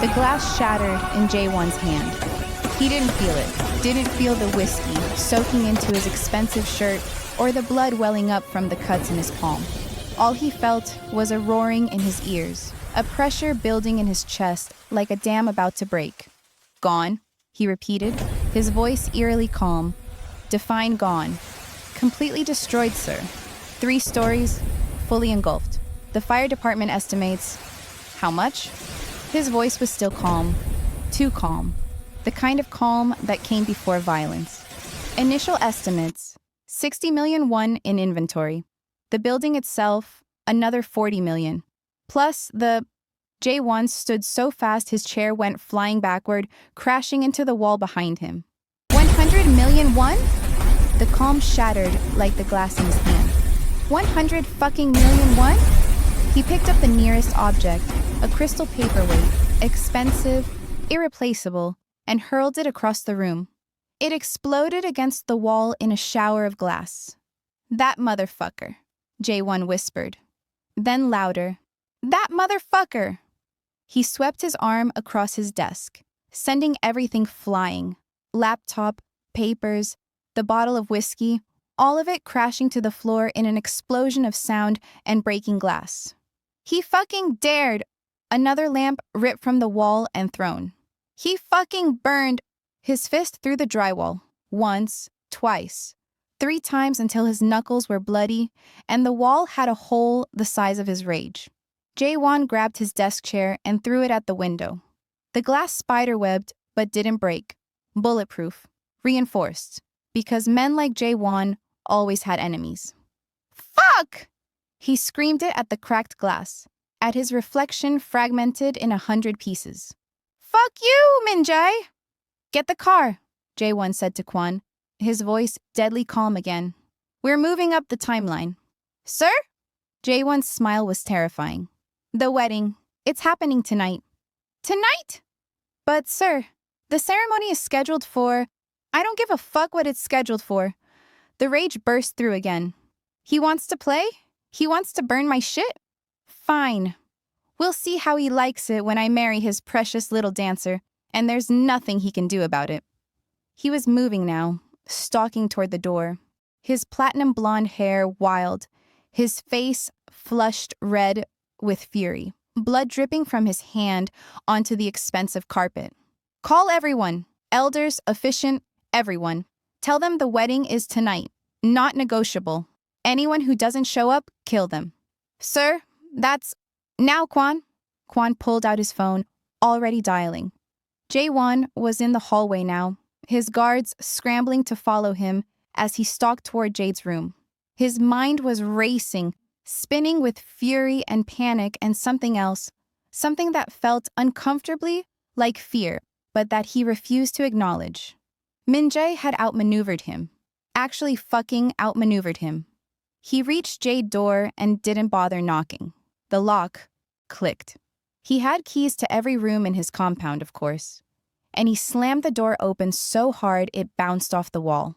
The glass shattered in Jae-won's hand. He didn't feel it, didn't feel the whiskey soaking into his expensive shirt or the blood welling up from the cuts in his palm. All he felt was a roaring in his ears, a pressure building in his chest like a dam about to break. Gone, he repeated, his voice eerily calm. Define gone. Completely destroyed, sir. 3 stories, fully engulfed. The fire department estimates... How much? His voice was still calm. Too calm. The kind of calm that came before violence. Initial estimates, 60 million won in inventory. The building itself, another 40 million. Plus, the... Jae-won stood so fast his chair went flying backward, crashing into the wall behind him. 100 million won? The calm shattered like the glass in his hand. 100 fucking million won? He picked up the nearest object, a crystal paperweight, expensive, irreplaceable, and hurled it across the room. It exploded against the wall in a shower of glass. That motherfucker, Jae-won whispered. Then louder, that motherfucker! He swept his arm across his desk, sending everything flying. Laptop, papers, the bottle of whiskey, all of it crashing to the floor in an explosion of sound and breaking glass. He fucking dared! Another lamp ripped from the wall and thrown. He fucking burned his fist through the drywall. Once, twice, 3 times until his knuckles were bloody and the wall had a hole the size of his rage. Jae-won grabbed his desk chair and threw it at the window. The glass spiderwebbed but didn't break. Bulletproof. Reinforced. Because men like Jae-won always had enemies. Fuck! He screamed it at the cracked glass, at his reflection fragmented in 100 pieces. Fuck you, Minjay! Get the car, Jae-won said to Kwon, his voice deadly calm again. We're moving up the timeline. Sir? Jae-won's smile was terrifying. The wedding. It's happening tonight. Tonight? But, sir, the ceremony is scheduled for... I don't give a fuck what it's scheduled for. The rage burst through again. He wants to play? He wants to burn my shit? Fine. We'll see how he likes it when I marry his precious little dancer, and there's nothing he can do about it. He was moving now, stalking toward the door. His platinum blonde hair wild, his face flushed red with fury, blood dripping from his hand onto the expensive carpet. Call everyone, elders, officiant, everyone. Tell them the wedding is tonight, not negotiable. Anyone who doesn't show up, kill them. Sir, that's... Now, Kwon. Kwon pulled out his phone, already dialing. Jae-won was in the hallway now, his guards scrambling to follow him as he stalked toward Jade's room. His mind was racing, spinning with fury and panic and something else, something that felt uncomfortably like fear, but that he refused to acknowledge. Minjay had outmaneuvered him, actually fucking outmaneuvered him. He reached Jade's door and didn't bother knocking. The lock clicked. He had keys to every room in his compound, of course, and he slammed the door open so hard it bounced off the wall.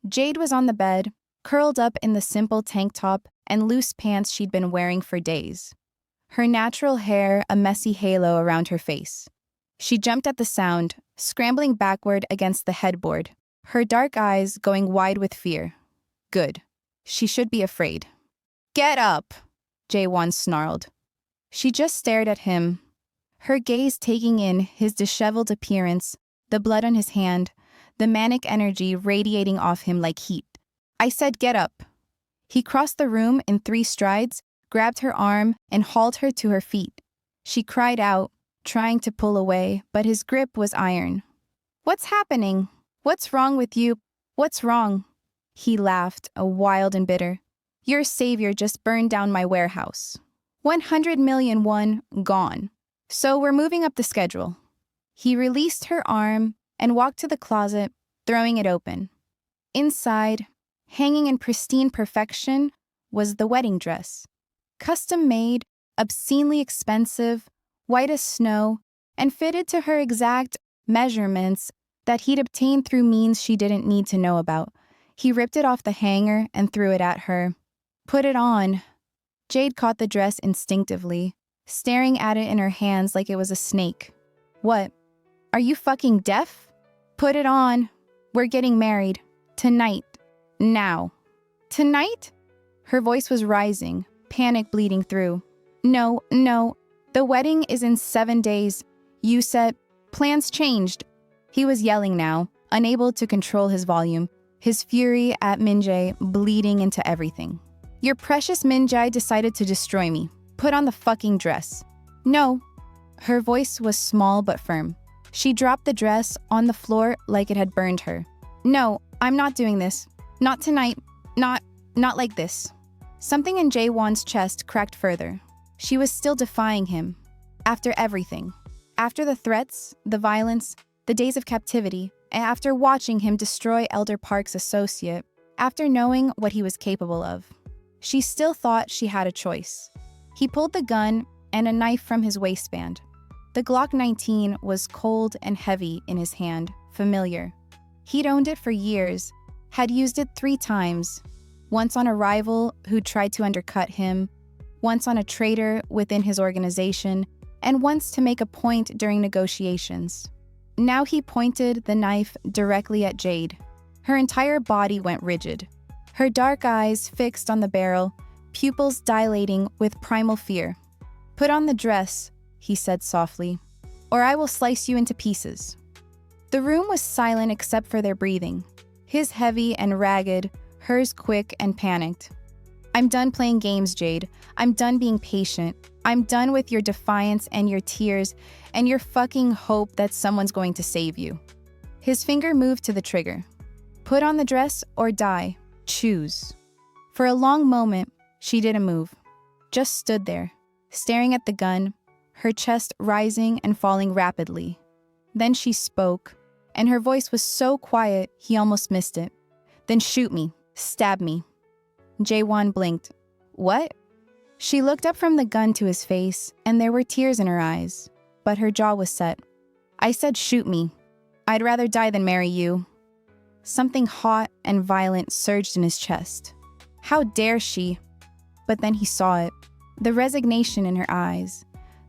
Jade was on the bed, curled up in the simple tank top and loose pants she'd been wearing for days. Her natural hair a messy halo around her face. She jumped at the sound, scrambling backward against the headboard, her dark eyes going wide with fear. Good. She should be afraid. Get up, Jae-won snarled. She just stared at him, her gaze taking in his disheveled appearance, the blood on his hand, the manic energy radiating off him like heat. I said get up. He crossed the room in 3 strides, grabbed her arm, and hauled her to her feet. She cried out, trying to pull away, but his grip was iron. What's happening? What's wrong with you? What's wrong? He laughed, wild and bitter. Your savior just burned down my warehouse. 100 million won, gone. So we're moving up the schedule. He released her arm and walked to the closet, throwing it open. Inside, hanging in pristine perfection, was the wedding dress. Custom-made, obscenely expensive, white as snow, and fitted to her exact measurements that he'd obtained through means she didn't need to know about. He ripped it off the hanger and threw it at her. Put it on. Jade caught the dress instinctively, staring at it in her hands like it was a snake. What? Are you fucking deaf? Put it on. We're getting married. Tonight. Now. Tonight? Her voice was rising, panic bleeding through. No. The wedding is in 7 days. You said, plans changed. He was yelling now, unable to control his volume, his fury at Minjay bleeding into everything. Your precious Minjay decided to destroy me. Put on the fucking dress. No. Her voice was small but firm. She dropped the dress on the floor like it had burned her. No, I'm not doing this. Not tonight. Not like this. Something in Jae-won's chest cracked further. She was still defying him. After everything. After the threats, the violence, the days of captivity, and after watching him destroy Elder Park's associate, after knowing what he was capable of. She still thought she had a choice. He pulled the gun and a knife from his waistband. The Glock 19 was cold and heavy in his hand, familiar. He'd owned it for years, had used it 3 times, once on a rival who tried to undercut him, once on a traitor within his organization, and once to make a point during negotiations. Now he pointed the knife directly at Jade. Her entire body went rigid. Her dark eyes fixed on the barrel, pupils dilating with primal fear. Put on the dress, he said softly, or I will slice you into pieces. The room was silent except for their breathing. His heavy and ragged, hers quick and panicked. I'm done playing games, Jade. I'm done being patient. I'm done with your defiance and your tears and your fucking hope that someone's going to save you. His finger moved to the trigger. Put on the dress or die. Choose. For a long moment, she didn't move. Just stood there, staring at the gun, her chest rising and falling rapidly. Then she spoke, and her voice was so quiet he almost missed it. Then shoot me. Stab me. Jae-won blinked. What? She looked up from the gun to his face, and there were tears in her eyes, but her jaw was set. I said shoot me. I'd rather die than marry you. Something hot and violent surged in his chest. How dare she? But then he saw it. The resignation in her eyes.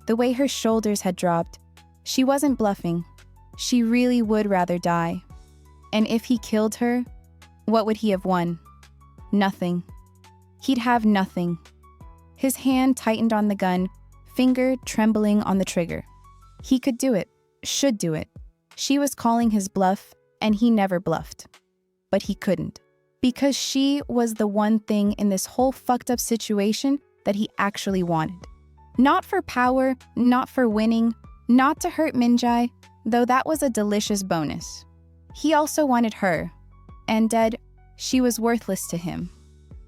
The way her shoulders had dropped. She wasn't bluffing. She really would rather die. And if he killed her, what would he have won? Nothing. He'd have nothing. His hand tightened on the gun, finger trembling on the trigger. He could do it, should do it. She was calling his bluff, and he never bluffed. But he couldn't. Because she was the one thing in this whole fucked up situation that he actually wanted. Not for power, not for winning, not to hurt Minjay, though that was a delicious bonus. He also wanted her. And dead, she was worthless to him.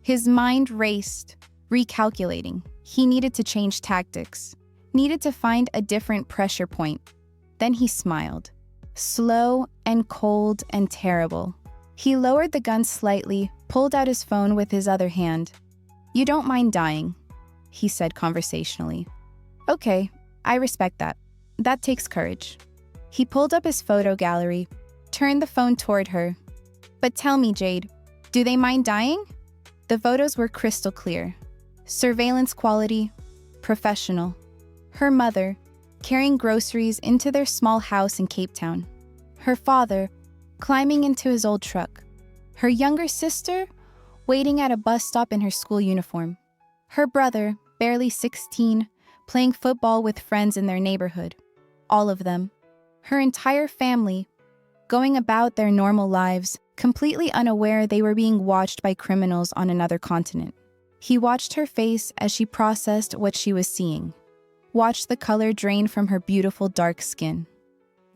His mind raced, recalculating. He needed to change tactics, needed to find a different pressure point. Then he smiled. Slow and cold and terrible. He lowered the gun slightly, pulled out his phone with his other hand. You don't mind dying, he said conversationally. Okay, I respect that. That takes courage. He pulled up his photo gallery, turned the phone toward her. But tell me, Jade, do they mind dying? The photos were crystal clear. Surveillance quality, professional. Her mother, carrying groceries into their small house in Cape Town. Her father, climbing into his old truck. Her younger sister, waiting at a bus stop in her school uniform. Her brother, barely 16, playing football with friends in their neighborhood. All of them. Her entire family, going about their normal lives, completely unaware they were being watched by criminals on another continent. He watched her face as she processed what she was seeing. Watched the color drain from her beautiful dark skin.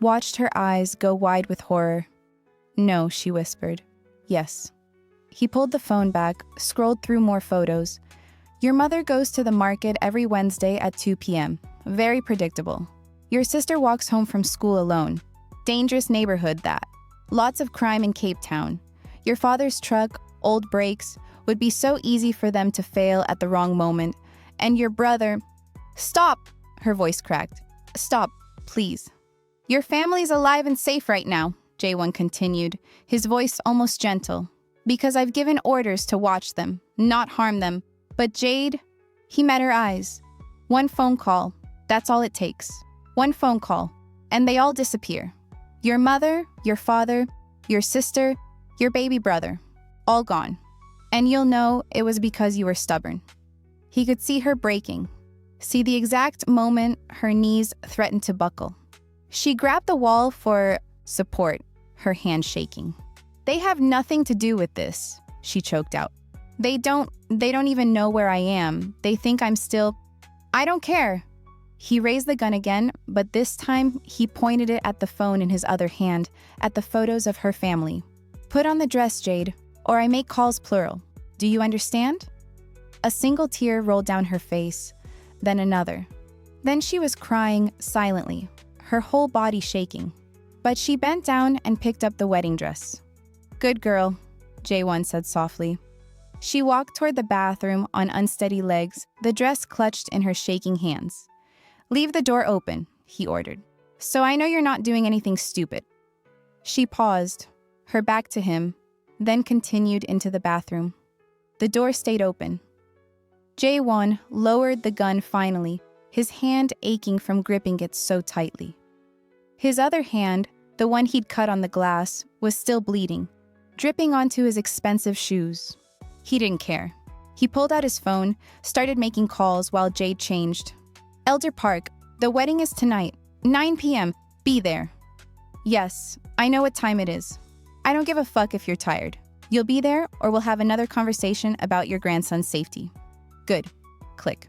Watched her eyes go wide with horror. No, she whispered. Yes. He pulled the phone back, scrolled through more photos. Your mother goes to the market every Wednesday at 2 p.m. Very predictable. Your sister walks home from school alone. Dangerous neighborhood, that. Lots of crime in Cape Town. Your father's truck, old brakes, would be so easy for them to fail at the wrong moment. And your brother... Stop! Her voice cracked. Stop, please. Your family's alive and safe right now, Jae-won continued, his voice almost gentle. Because I've given orders to watch them, not harm them. But Jade... He met her eyes. One phone call. That's all it takes. One phone call. and they all disappear. Your mother, your father, your sister, your baby brother, all gone. And you'll know it was because you were stubborn. He could see her breaking, see the exact moment her knees threatened to buckle. She grabbed the wall for support, her hand shaking. They have nothing to do with this, she choked out. They don't even know where I am. They think I'm still... I don't care. He raised the gun again, but this time he pointed it at the phone in his other hand, at the photos of her family. Put on the dress, Jade, or I make calls plural. Do you understand? A single tear rolled down her face, then another. Then she was crying silently, her whole body shaking. But she bent down and picked up the wedding dress. Good girl, Jae-won said softly. She walked toward the bathroom on unsteady legs, the dress clutched in her shaking hands. Leave the door open, he ordered. So I know you're not doing anything stupid. She paused, her back to him, then continued into the bathroom. The door stayed open. Jae-won lowered the gun finally, his hand aching from gripping it so tightly. His other hand, the one he'd cut on the glass, was still bleeding, dripping onto his expensive shoes. He didn't care. He pulled out his phone, started making calls while Jade changed. Elder Park, the wedding is tonight, 9 p.m., be there. Yes, I know what time it is. I don't give a fuck if you're tired. You'll be there or we'll have another conversation about your grandson's safety. Good. Click.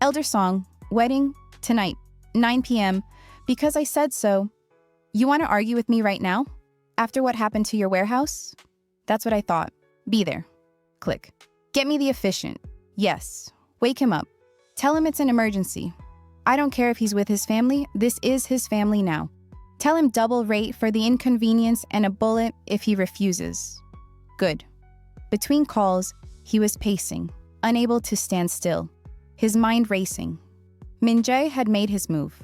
Elder Song, wedding, tonight, 9 p.m., because I said so. You want to argue with me right now? After what happened to your warehouse? That's what I thought. Be there. Click. Get me the efficient. Yes. Wake him up. Tell him it's an emergency. I don't care if he's with his family. This is his family now. Tell him double rate for the inconvenience and a bullet if he refuses. Good. Between calls, he was pacing, unable to stand still, his mind racing. Minjay had made his move.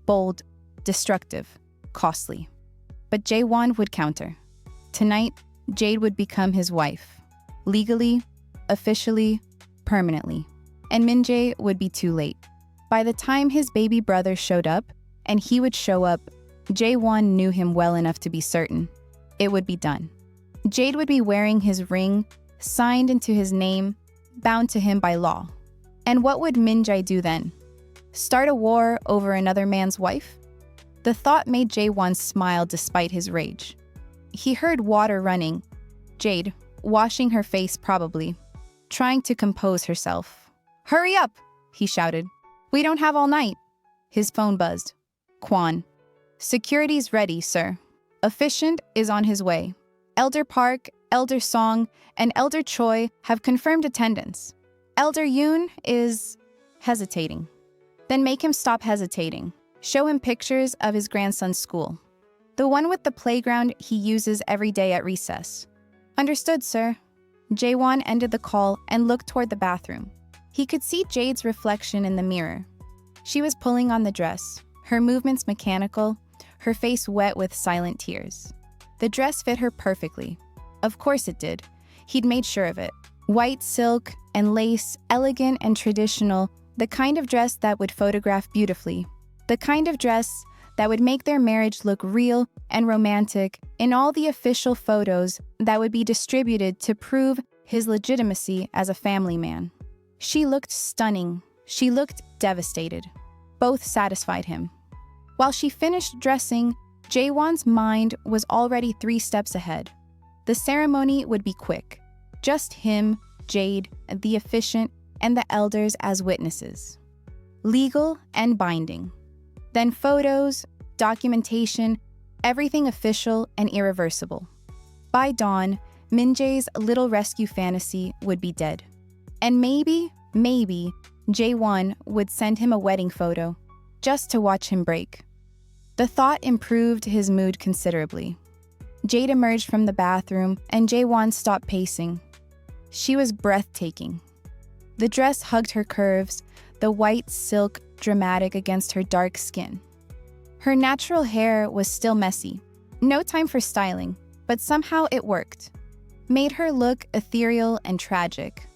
Bold, destructive, costly. But Jae-won would counter. Tonight, Jade would become his wife. Legally, officially, permanently. And Minjay would be too late. By the time his baby brother showed up, and he would show up, Jae-won knew him well enough to be certain. It would be done. Jade would be wearing his ring, signed into his name, bound to him by law. And what would Minjay do then? Start a war over another man's wife? The thought made Jae-won smile despite his rage. He heard water running. Jade, washing her face probably, trying to compose herself. Hurry up, he shouted. We don't have all night. His phone buzzed. Kwan. Security's ready, sir. Efficient is on his way. Elder Park, Elder Song, and Elder Choi have confirmed attendance. Elder Yoon is hesitating. Then make him stop hesitating. Show him pictures of his grandson's school. The one with the playground he uses every day at recess. Understood, sir. Jae-won ended the call and looked toward the bathroom. He could see Jade's reflection in the mirror. She was pulling on the dress, her movements mechanical, her face wet with silent tears. The dress fit her perfectly. Of course it did. He'd made sure of it. White silk and lace, elegant and traditional, the kind of dress that would photograph beautifully. The kind of dress that would make their marriage look real and romantic in all the official photos that would be distributed to prove his legitimacy as a family man. She looked stunning. She looked devastated. Both satisfied him. While she finished dressing, Jae-won's mind was already 3 steps ahead. The ceremony would be quick. Just him, Jade, the efficient, and the elders as witnesses. Legal and binding. Then photos, documentation, everything official and irreversible. By dawn, Minjay's little rescue fantasy would be dead. And maybe, Jae-won would send him a wedding photo, just to watch him break. The thought improved his mood considerably. Jade emerged from the bathroom, and Jae-won stopped pacing. She was breathtaking. The dress hugged her curves, the white silk dramatic against her dark skin. Her natural hair was still messy. No time for styling, but somehow it worked. Made her look ethereal and tragic.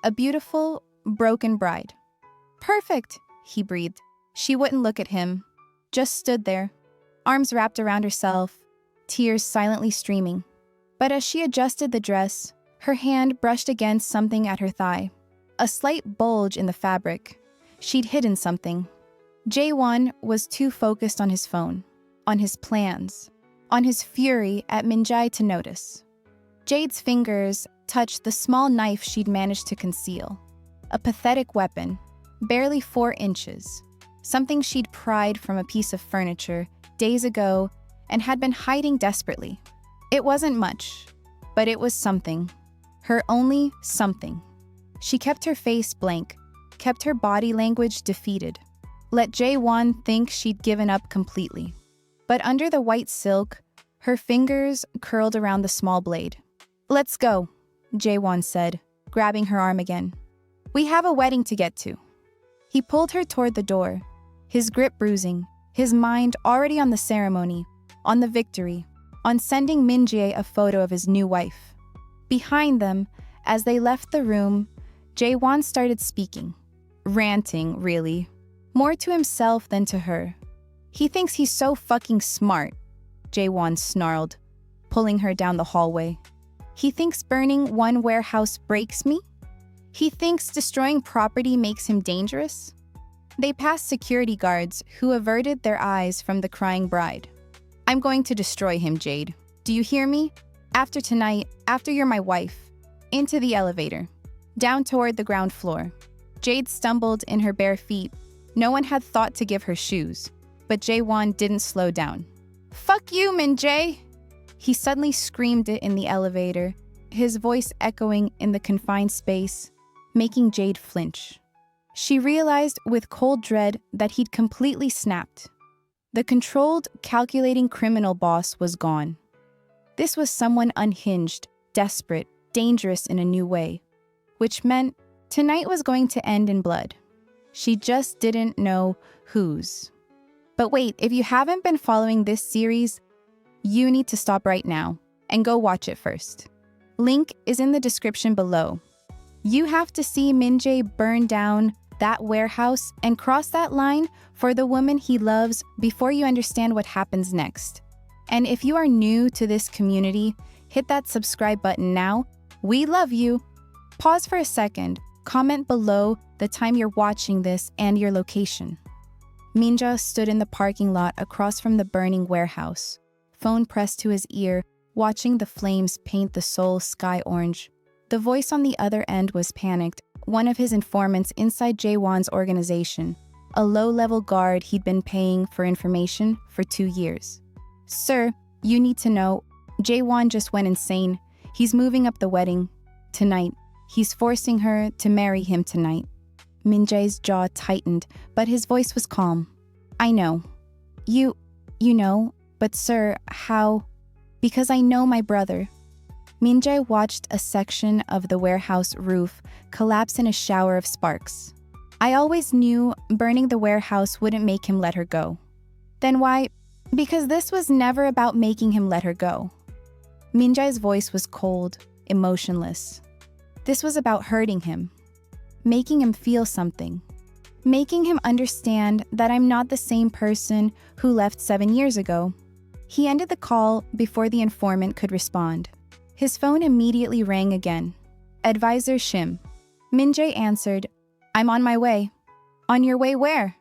A beautiful, broken bride. Perfect, he breathed. She wouldn't look at him, just stood there. arms wrapped around herself, tears silently streaming. But as she adjusted the dress, her hand brushed against something at her thigh. A slight bulge in the fabric. She'd hidden something. Jae-won was too focused on his phone, on his plans, on his fury at Minjay to notice. Jade's fingers touched the small knife she'd managed to conceal. A pathetic weapon, barely 4 inches. Something she'd pried from a piece of furniture days ago and had been hiding desperately. It wasn't much, but it was something. Her only something. She kept her face blank, kept her body language defeated. Let Jae-won think she'd given up completely. But under the white silk, her fingers curled around the small blade. "Let's go," Jae-won said, grabbing her arm again. "We have a wedding to get to." He pulled her toward the door, his grip bruising, his mind already on the ceremony, on the victory, on sending Min-jae a photo of his new wife. Behind them, as they left the room, Jae-won started speaking. Ranting, really. More to himself than to her. "He thinks he's so fucking smart," Jae-won snarled, pulling her down the hallway. "He thinks burning one warehouse breaks me? He thinks destroying property makes him dangerous?" They passed security guards who averted their eyes from the crying bride. "I'm going to destroy him, Jade. Do you hear me? After tonight, after you're my wife." Into the elevator. Down toward the ground floor. Jade stumbled in her bare feet. No one had thought to give her shoes, but Jae-won didn't slow down. "Fuck you, Minjay!" He suddenly screamed it in the elevator, his voice echoing in the confined space, making Jade flinch. She realized with cold dread that he'd completely snapped. The controlled, calculating criminal boss was gone. This was someone unhinged, desperate, dangerous in a new way, which meant tonight was going to end in blood. She just didn't know whose. But wait, if you haven't been following this series, you need to stop right now and go watch it first. Link is in the description below. You have to see Minjay burn down that warehouse and cross that line for the woman he loves before you understand what happens next. And if you are new to this community, hit that subscribe button now. We love you. Pause for a second. Comment below the time you're watching this and your location. Minjay stood in the parking lot across from the burning warehouse, phone pressed to his ear, watching the flames paint the Seoul sky orange. The voice on the other end was panicked, one of his informants inside Jae-won's organization, a low-level guard he'd been paying for information for 2 years. "Sir, you need to know, Jae-won just went insane. He's moving up the wedding. Tonight. He's forcing her to marry him tonight." Minjay's jaw tightened, but his voice was calm. "I know. You know, but sir, how?" "Because I know my brother." Minjay watched a section of the warehouse roof collapse in a shower of sparks. "I always knew burning the warehouse wouldn't make him let her go." "Then why?" "Because this was never about making him let her go." Minjay's voice was cold, emotionless. This was about hurting him, making him feel something, making him understand that I'm not the same person who left 7 years ago. He ended the call before the informant could respond. His phone immediately rang again. "Advisor Shim." Minjay answered, "I'm on my way." "On your way where?"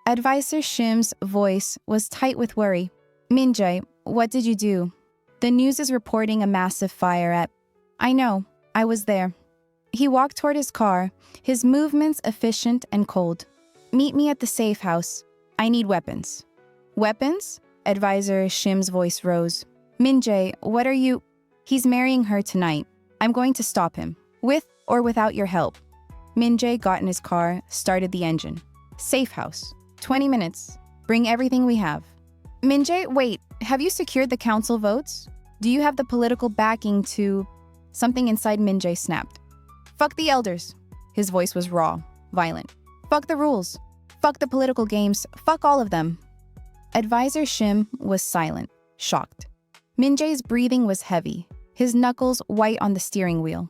Advisor Shim's voice was tight with worry. "Minjay, what did you do?" "The news is reporting a massive fire at..." "I know, I was there." He walked toward his car, his movements efficient and cold. "Meet me at the safe house. I need weapons." "Weapons?" Advisor Shim's voice rose. "Minjay, what are you..." "He's marrying her tonight. I'm going to stop him, with or without your help." Minjay got in his car, started the engine. "Safe house. 20 minutes. Bring everything we have." "Minjay, wait, have you secured the council votes? Do you have the political backing to..." Something inside Minjay snapped. "Fuck the elders." His voice was raw, violent. "Fuck the rules. Fuck the political games. Fuck all of them." Advisor Shim was silent, shocked. Minjay's breathing was heavy, his knuckles white on the steering wheel.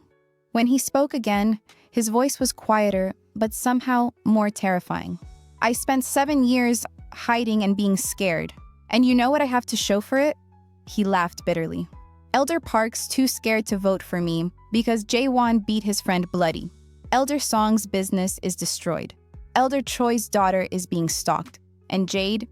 When he spoke again, his voice was quieter, but somehow more terrifying. "I spent 7 years hiding and being scared, And you know what I have to show for it? He laughed bitterly. Elder Park's too scared to vote for me because Jae-won beat his friend bloody. Elder Song's business is destroyed. Elder Choi's daughter is being stalked. And Jade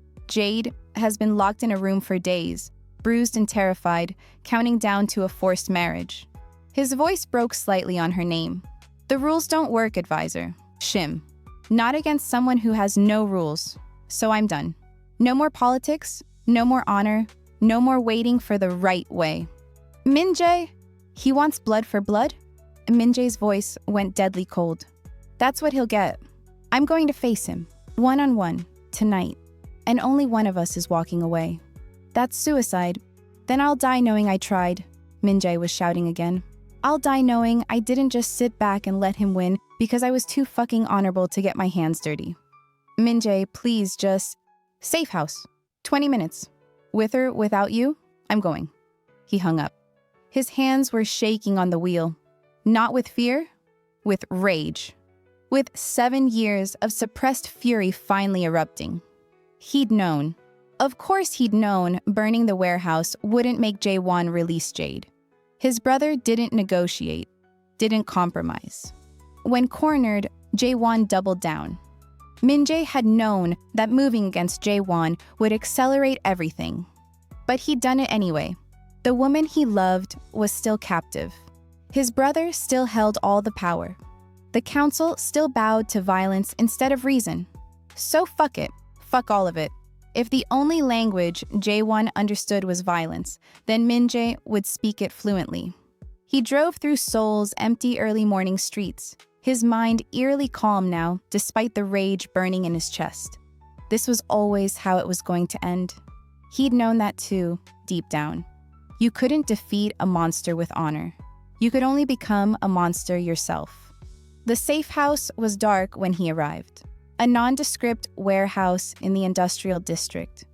has been locked in a room for days, bruised and terrified, counting down to a forced marriage. His voice broke slightly on her name. The rules don't work, Advisor Shim. Not against someone who has no rules. So I'm done. No more politics, no more honor, no more waiting for the right way. Minjay, he wants blood for blood? Minjay's voice went deadly cold. That's what he'll get. I'm going to face him, one-on-one, tonight. And only one of us is walking away. That's suicide. Then I'll die knowing I tried, Minjay was shouting again. I'll die knowing I didn't just sit back and let him win because I was too fucking honorable to get my hands dirty. Minjay, please just... Safe house. 20 minutes. With or without you, I'm going. He hung up. His hands were shaking on the wheel. Not with fear, with rage. With 7 years of suppressed fury finally erupting. He'd known. Of course he'd known burning the warehouse wouldn't make Jae-won release Jade. His brother didn't negotiate, didn't compromise. When cornered, Jae-won doubled down. Minjay had known that moving against Jae-won would accelerate everything. But he'd done it anyway. The woman he loved was still captive. His brother still held all the power. The council still bowed to violence instead of reason. So fuck it. Fuck all of it. If the only language Jae-won understood was violence, then Minjay would speak it fluently. He drove through Seoul's empty early morning streets, his mind eerily calm now, despite the rage burning in his chest. This was always how it was going to end. He'd known that too, deep down. You couldn't defeat a monster with honor. You could only become a monster yourself. The safe house was dark when he arrived. A nondescript warehouse in the industrial district.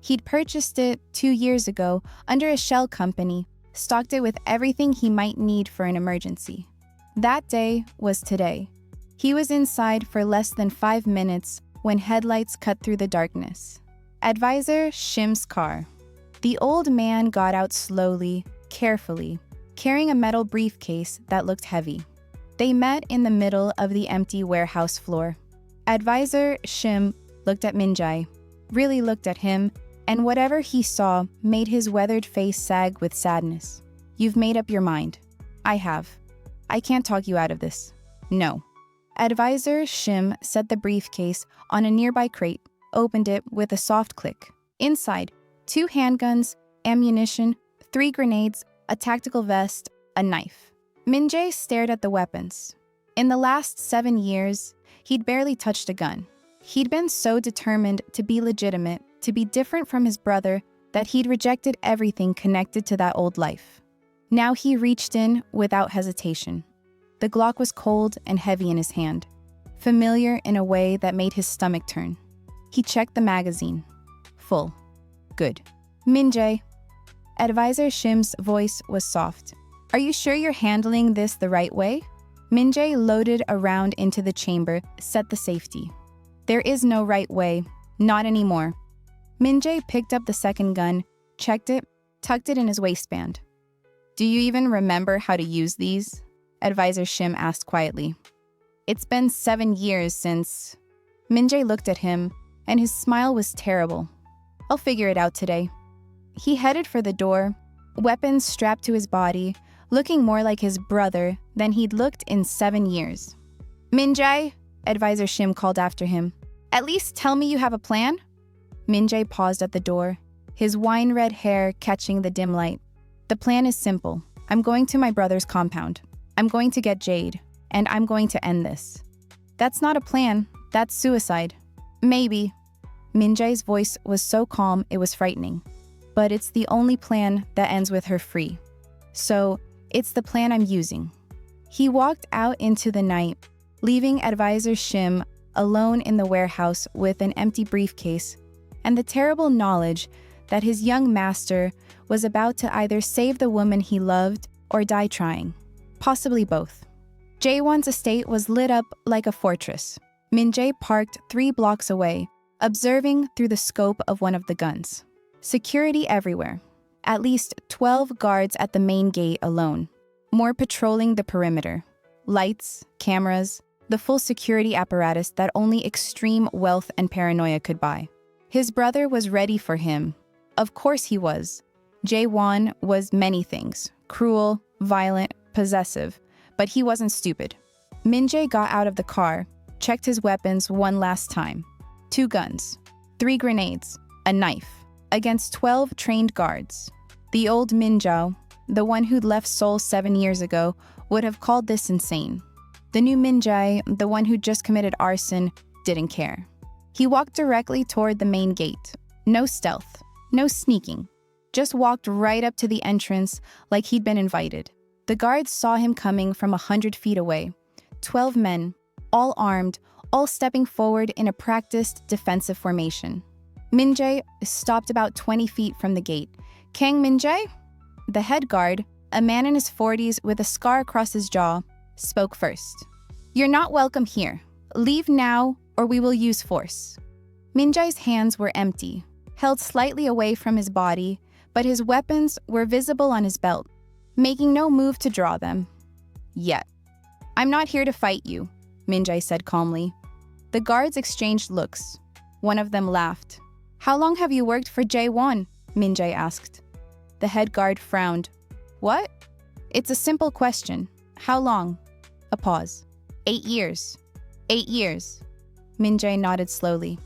He'd purchased it 2 years ago under a shell company, stocked it with everything he might need for an emergency. That day was today. He was inside for less than 5 minutes when headlights cut through the darkness. Advisor Shim's car. The old man got out slowly, carefully, carrying a metal briefcase that looked heavy. They met in the middle of the empty warehouse floor. Advisor Shim looked at Minjay, really looked at him, and whatever he saw made his weathered face sag with sadness. You've made up your mind. I have. I can't talk you out of this. No. Advisor Shim set the briefcase on a nearby crate, opened it with a soft click. Inside, 2 handguns, ammunition, 3 grenades, a tactical vest, a knife. Minjay stared at the weapons. In the last 7 years, he'd barely touched a gun. He'd been so determined to be legitimate, to be different from his brother, that he'd rejected everything connected to that old life. Now he reached in without hesitation. The Glock was cold and heavy in his hand, familiar in a way that made his stomach turn. He checked the magazine. Full. Good. Minjay. Advisor Shim's voice was soft. Are you sure you're handling this the right way? Minjay loaded a round into the chamber, set the safety. There is no right way, not anymore. Minjay picked up the second gun, checked it, tucked it in his waistband. Do you even remember how to use these? Advisor Shim asked quietly. It's been 7 years since... Minjay looked at him, and his smile was terrible. I'll figure it out today. He headed for the door, weapons strapped to his body, looking more like his brother than he'd looked in 7 years. Minjay, Advisor Shim called after him. At least tell me you have a plan? Minjay paused at the door, his wine-red hair catching the dim light. The plan is simple. I'm going to my brother's compound. I'm going to get Jade, and I'm going to end this. That's not a plan. That's suicide. Maybe. Minjay's voice was so calm it was frightening. But it's the only plan that ends with her free. So, it's the plan I'm using. He walked out into the night, leaving Advisor Shim alone in the warehouse with an empty briefcase and the terrible knowledge that his young master was about to either save the woman he loved or die trying. Possibly both. Jae-won's estate was lit up like a fortress. Min-jae parked 3 blocks away, observing through the scope of one of the guns. Security everywhere. At least 12 guards at the main gate alone. More patrolling the perimeter. Lights, cameras, the full security apparatus that only extreme wealth and paranoia could buy. His brother was ready for him. Of course he was. Jae-won was many things. Cruel, violent, possessive. But he wasn't stupid. Minjay got out of the car, checked his weapons one last time. 2 guns, 3 grenades, a knife, against 12 trained guards. The old Minjay, the one who'd left Seoul 7 years ago, would have called this insane. The new Minjay, the one who'd just committed arson, didn't care. He walked directly toward the main gate. No stealth, no sneaking. Just walked right up to the entrance like he'd been invited. The guards saw him coming from 100 feet away. 12 men, all armed, all stepping forward in a practiced defensive formation. Minjay stopped about 20 feet from the gate. Kang Minjay? The head guard, a man in his 40s with a scar across his jaw, spoke first. "You're not welcome here. Leave now or we will use force." Minjay's hands were empty, held slightly away from his body, but his weapons were visible on his belt, making no move to draw them. Yet. "I'm not here to fight you," Minjay said calmly. The guards exchanged looks. One of them laughed. "How long have you worked for Jae-won?" Minjay asked. The head guard frowned. "What?" "It's a simple question. How long?" A pause. 8 years. 8 years. Minjay nodded slowly.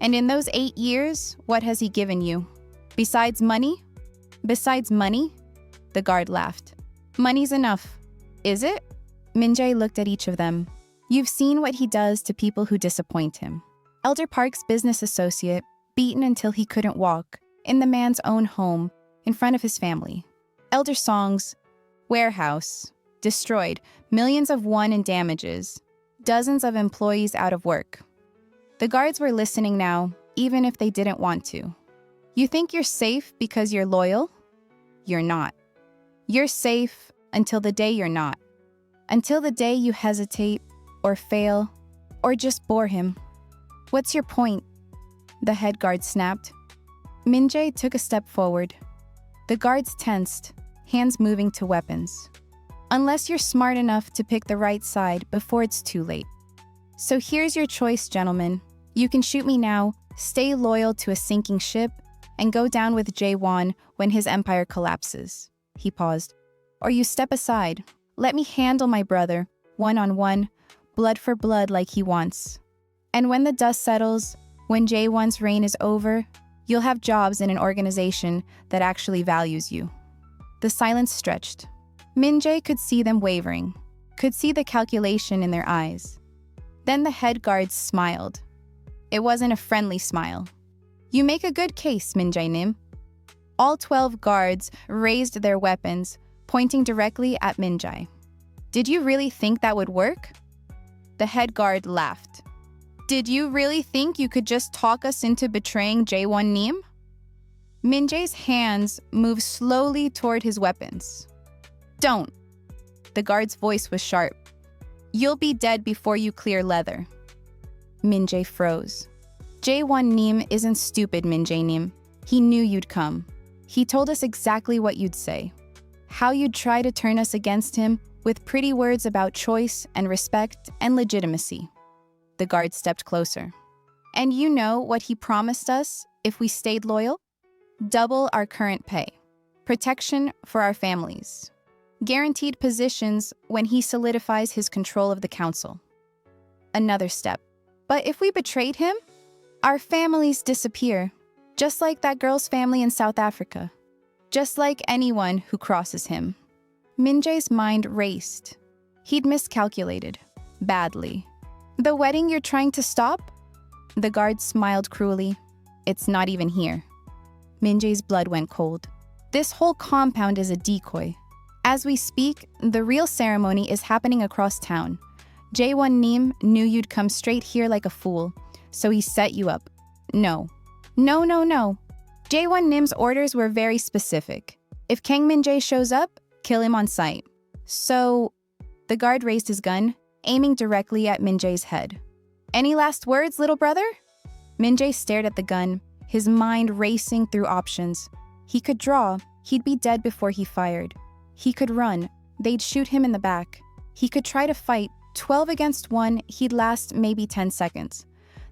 "And in those 8 years, what has he given you? Besides money?" "Besides money?" The guard laughed. "Money's enough." "Is it?" Minjay looked at each of them. "You've seen what he does to people who disappoint him. Elder Park's business associate, beaten until he couldn't walk, in the man's own home, in front of his family. Elder Song's warehouse, destroyed, millions of won in damages, dozens of employees out of work." The guards were listening now, even if they didn't want to. "You think you're safe because you're loyal? You're not. You're safe until the day you're not. Until the day you hesitate, or fail, or just bore him. What's your point?" The head guard snapped. Minjay took a step forward. The guards tensed, hands moving to weapons. "Unless you're smart enough to pick the right side before it's too late. So here's your choice, gentlemen. You can shoot me now, stay loyal to a sinking ship, and go down with Jae-won when his empire collapses." He paused. "Or you step aside. Let me handle my brother, one-on-one, blood for blood like he wants. And when the dust settles, when Jae-won's reign is over, you'll have jobs in an organization that actually values you." The silence stretched. Minjay could see them wavering, could see the calculation in their eyes. Then the head guard smiled. It wasn't a friendly smile. "You make a good case, Minjay-nim." All 12 guards raised their weapons, pointing directly at Minjay. "Did you really think that would work?" The head guard laughed. "Did you really think you could just talk us into betraying Jae-won-nim?" Minjay's hands moved slowly toward his weapons. "Don't." The guard's voice was sharp. "You'll be dead before you clear leather." Minjay froze. Jae-won-nim isn't stupid, Minjay-nim. He knew you'd come. He told us exactly what you'd say. How you'd try to turn us against him with pretty words about choice and respect and legitimacy. The guard stepped closer. "And you know what he promised us if we stayed loyal? Double our current pay. Protection for our families. Guaranteed positions when he solidifies his control of the council." Another step. "But if we betrayed him, our families disappear, just like that girl's family in South Africa. Just like anyone who crosses him." Minjay's mind raced. He'd miscalculated. Badly. "The wedding you're trying to stop?" The guard smiled cruelly. "It's not even here." Minjay's blood went cold. "This whole compound is a decoy. As we speak, the real ceremony is happening across town. Jae-won-nim knew you'd come straight here like a fool, so he set you up. No. No, no, no. Jae-won-nim's orders were very specific. If Kang Min-jae shows up, kill him on sight. So..." The guard raised his gun, aiming directly at Minjay's head. "Any last words, little brother?" Minjay stared at the gun, his mind racing through options. He could draw, he'd be dead before he fired. He could run, they'd shoot him in the back. He could try to fight, 12 against 1, he'd last maybe 10 seconds.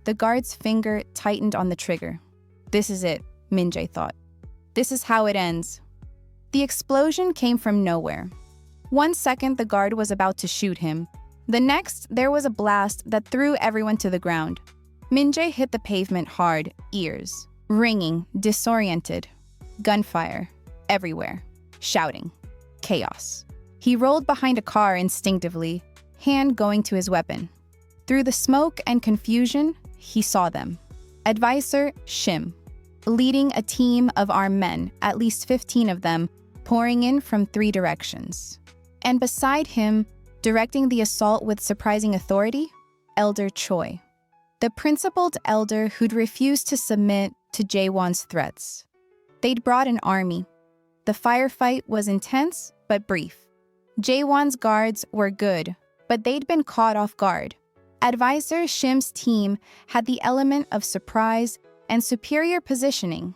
The guard's finger tightened on the trigger. This is it, Minjay thought. This is how it ends. The explosion came from nowhere. 1 second, the guard was about to shoot him. The next, there was a blast that threw everyone to the ground. Minjay hit the pavement hard, ears ringing, disoriented. Gunfire everywhere, shouting, chaos. He rolled behind a car instinctively, hand going to his weapon. Through the smoke and confusion, he saw them. Advisor Shim, leading a team of armed men, at least 15 of them, pouring in from 3 directions. And beside him, directing the assault with surprising authority, Elder Choi, the principled elder who'd refused to submit to Jae-won's threats. They'd brought an army. The firefight was intense but brief. Jae-won's guards were good, but they'd been caught off guard. Advisor Shim's team had the element of surprise and superior positioning.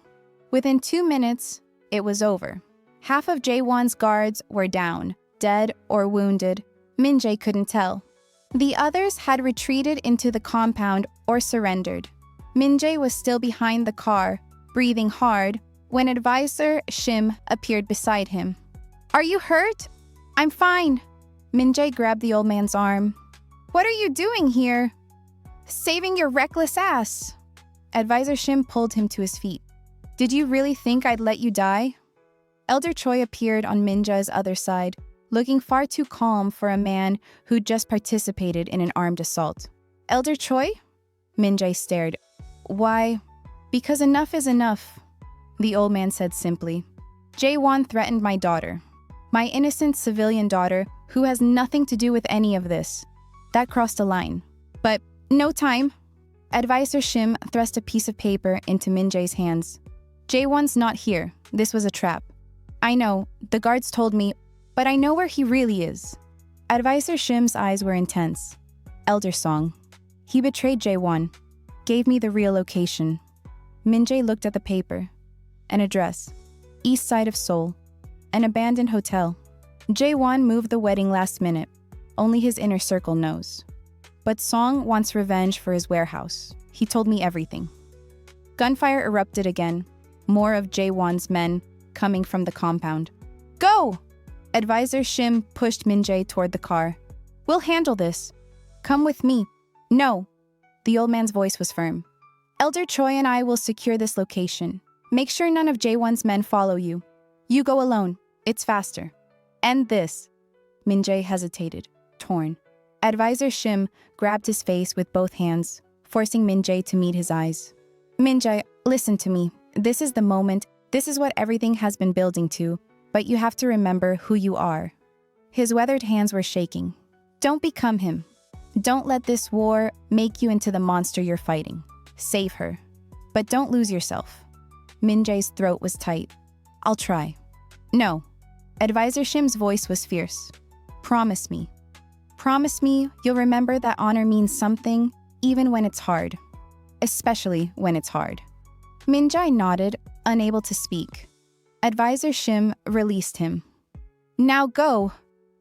Within 2 minutes, it was over. Half of Jae-won's guards were down, dead or wounded. Minjay couldn't tell. The others had retreated into the compound or surrendered. Minjay was still behind the car, breathing hard, when Advisor Shim appeared beside him. "Are you hurt?" "I'm fine." Minjay grabbed the old man's arm. "What are you doing here?" "Saving your reckless ass." Advisor Shim pulled him to his feet. "Did you really think I'd let you die?" Elder Choi appeared on Minjay's other side, looking far too calm for a man who'd just participated in an armed assault. "Elder Choi?" Minjay stared. "Why?" "Because enough is enough," the old man said simply. "Jae-won threatened my daughter. My innocent civilian daughter, who has nothing to do with any of this. That crossed a line. But no time." Advisor Shim thrust a piece of paper into Minjay's hands. "Jae-won's not here. This was a trap. I know, the guards told me, but I know where he really is." Advisor Shim's eyes were intense. "Elder Song. He betrayed Jae-won. Gave me the real location." Minjay looked at the paper. An address. East side of Seoul. An abandoned hotel. Jae-won moved the wedding last minute. Only his inner circle knows. But Song wants revenge for his warehouse. He told me everything. Gunfire erupted again. More of Jae-won's men coming from the compound. "Go!" Advisor Shim pushed Minjay toward the car. "We'll handle this. Come with me." "No." The old man's voice was firm. "Elder Choi and I will secure this location. Make sure none of Jae-won's men follow you. You go alone. It's faster. End this." Minjay hesitated, torn. Advisor Shim grabbed his face with both hands, forcing Minjay to meet his eyes. "Minjay, listen to me. This is the moment. This is what everything has been building to, but you have to remember who you are." His weathered hands were shaking. "Don't become him. Don't let this war make you into the monster you're fighting. Save her. But don't lose yourself." Minjay's throat was tight. "I'll try." "No." Advisor Shim's voice was fierce. "Promise me. Promise me you'll remember that honor means something, even when it's hard. Especially when it's hard." Minjay nodded, unable to speak. Advisor Shim released him. "Now go.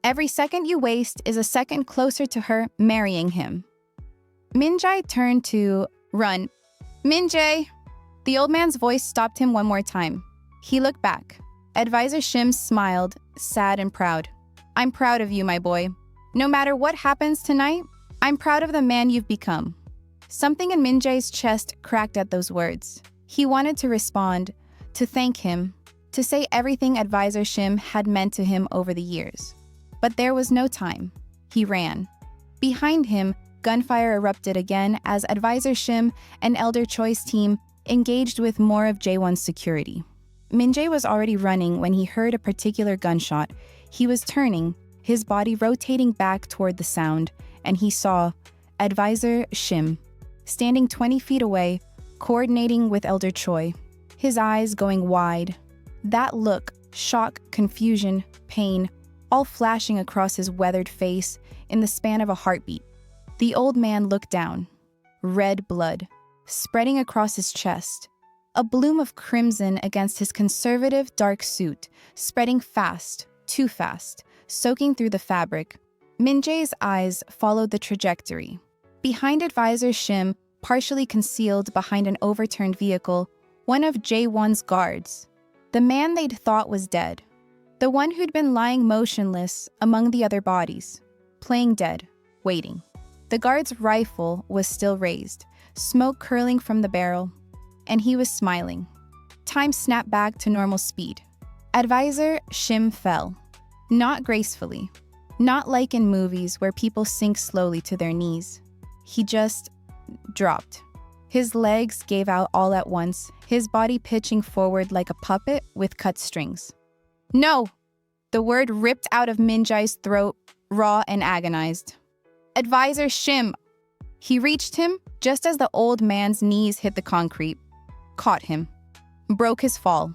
Every second you waste is a second closer to her marrying him." Minjay turned to run. "Minjay!" The old man's voice stopped him one more time. He looked back. Advisor Shim smiled, sad and proud. "I'm proud of you, my boy. No matter what happens tonight, I'm proud of the man you've become." Something in Minjay's chest cracked at those words. He wanted to respond, to thank him, to say everything Advisor Shim had meant to him over the years. But there was no time. He ran. Behind him, gunfire erupted again as Advisor Shim and Elder Choi's team engaged with more of Jae-won's security. Minjay was already running when he heard a particular gunshot. He was turning, his body rotating back toward the sound, and he saw Advisor Shim standing 20 feet away, coordinating with Elder Choi, his eyes going wide. That look, shock, confusion, pain, all flashing across his weathered face in the span of a heartbeat. The old man looked down. Red blood, spreading across his chest. a bloom of crimson against his conservative dark suit, spreading fast, too fast, soaking through the fabric. Min-jae's eyes followed the trajectory. Behind Advisor Shim, partially concealed behind an overturned vehicle, one of Jae-won's guards. The man they'd thought was dead. The one who'd been lying motionless among the other bodies, playing dead, waiting. The guard's rifle was still raised, smoke curling from the barrel, and he was smiling. Time snapped back to normal speed. Advisor Shim fell. Not gracefully. Not like in movies where people sink slowly to their knees. He just dropped. His legs gave out all at once, his body pitching forward like a puppet with cut strings. No! The word ripped out of Minjay's throat, raw and agonized. Advisor Shim! He reached him just as the old man's knees hit the concrete. Caught him. Broke his fall.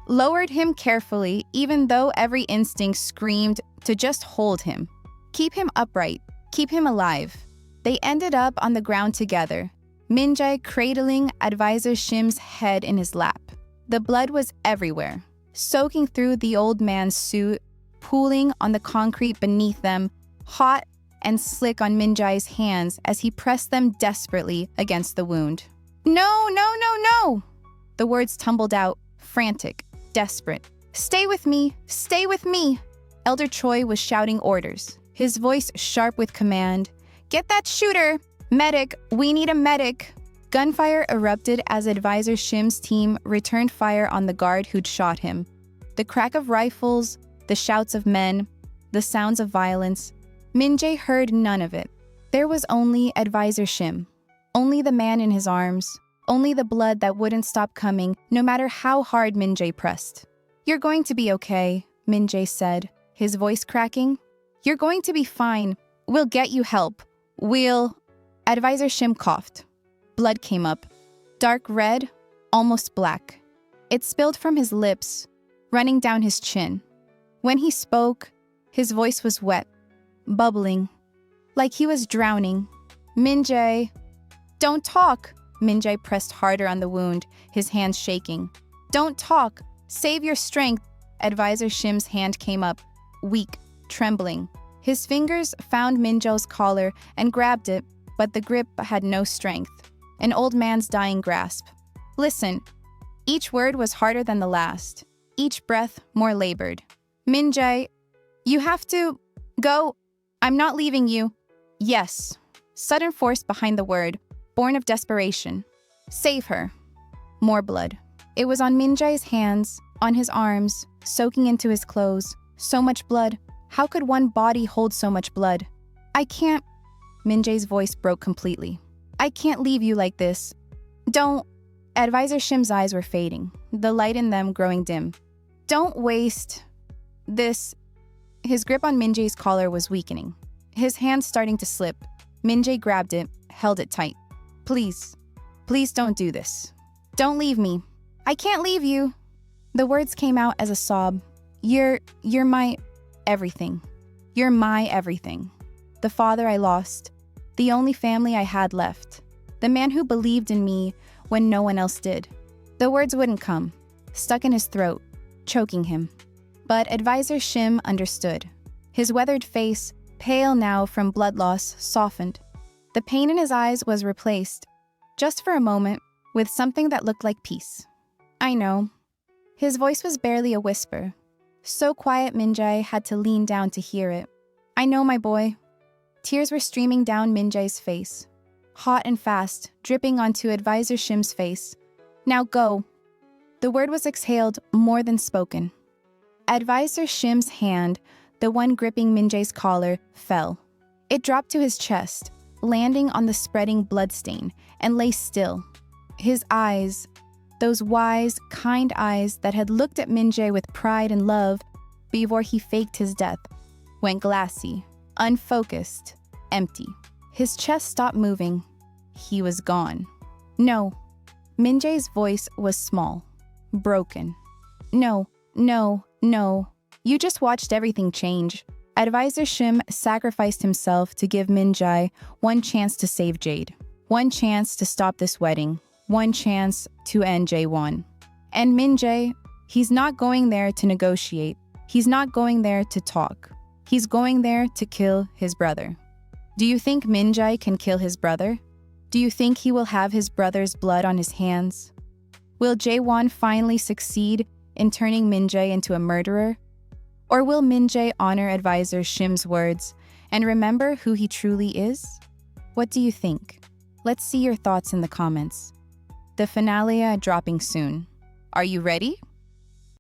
Lowered him carefully, even though every instinct screamed to just hold him. Keep him upright. Keep him alive. They ended up on the ground together, Minjay cradling Advisor Shim's head in his lap. The blood was everywhere, soaking through the old man's suit, pooling on the concrete beneath them, hot and slick on Minjay's hands as he pressed them desperately against the wound. No, no, no, no! The words tumbled out, frantic, desperate. Stay with me! Stay with me! Elder Choi was shouting orders, his voice sharp with command. Get that shooter! Medic! We need a medic! Gunfire erupted as Advisor Shim's team returned fire on the guard who'd shot him. The crack of rifles, the shouts of men, the sounds of violence. Minjay heard none of it. There was only Advisor Shim. Only the man in his arms. Only the blood that wouldn't stop coming, no matter how hard Minjay pressed. You're going to be okay, Minjay said, his voice cracking. You're going to be fine. We'll get you help. We'll... Advisor Shim coughed. Blood came up. Dark red, almost black. It spilled from his lips, running down his chin. When he spoke, his voice was wet, bubbling, like he was drowning. Minjay... Don't talk! Minjay pressed harder on the wound, his hands shaking. Don't talk! Save your strength! Advisor Shim's hand came up, weak, trembling. His fingers found Minjay's collar and grabbed it, but the grip had no strength. An old man's dying grasp. Listen. Each word was harder than the last. Each breath more labored. Minjay, you have to... go. I'm not leaving you. Yes. Sudden force behind the word, born of desperation. Save her. More blood. It was on Minjay's hands, on his arms, soaking into his clothes. So much blood. How could one body hold so much blood? I can't... Minjay's voice broke completely. I can't leave you like this. Don't... Advisor Shim's eyes were fading, the light in them growing dim. Don't waste... this... His grip on Minjay's collar was weakening. His hands starting to slip. Minjay grabbed it, held it tight. Please. Please don't do this. Don't leave me. I can't leave you. The words came out as a sob. You're my... everything. You're my everything. The father I lost. The only family I had left. The man who believed in me when no one else did. The words wouldn't come, stuck in his throat, choking him. But Advisor Shim understood. His weathered face, pale now from blood loss, softened. The pain in his eyes was replaced, just for a moment, with something that looked like peace. I know. His voice was barely a whisper. So quiet Minjay had to lean down to hear it. I know, my boy. Tears were streaming down Minjay's face, hot and fast, dripping onto Advisor Shim's face. Now go. The word was exhaled more than spoken. Advisor Shim's hand, the one gripping Minjay's collar, fell. It dropped to his chest, landing on the spreading bloodstain, and lay still. His eyes, those wise, kind eyes that had looked at Minjay with pride and love before he faked his death, went glassy, unfocused, empty. His chest stopped moving. He was gone. No. Minjay's voice was small, broken. No, no, no. You just watched everything change. Advisor Shim sacrificed himself to give Minjay one chance to save Jade, one chance to stop this wedding, one chance to end Jae-won. And Minjay, he's not going there to negotiate. He's not going there to talk. He's going there to kill his brother. Do you think Minjay can kill his brother? Do you think he will have his brother's blood on his hands? Will Jae-won finally succeed in turning Minjay into a murderer? Or will Minjay honor Advisor Shim's words and remember who he truly is? What do you think? Let's see your thoughts in the comments. The finale dropping soon. Are you ready?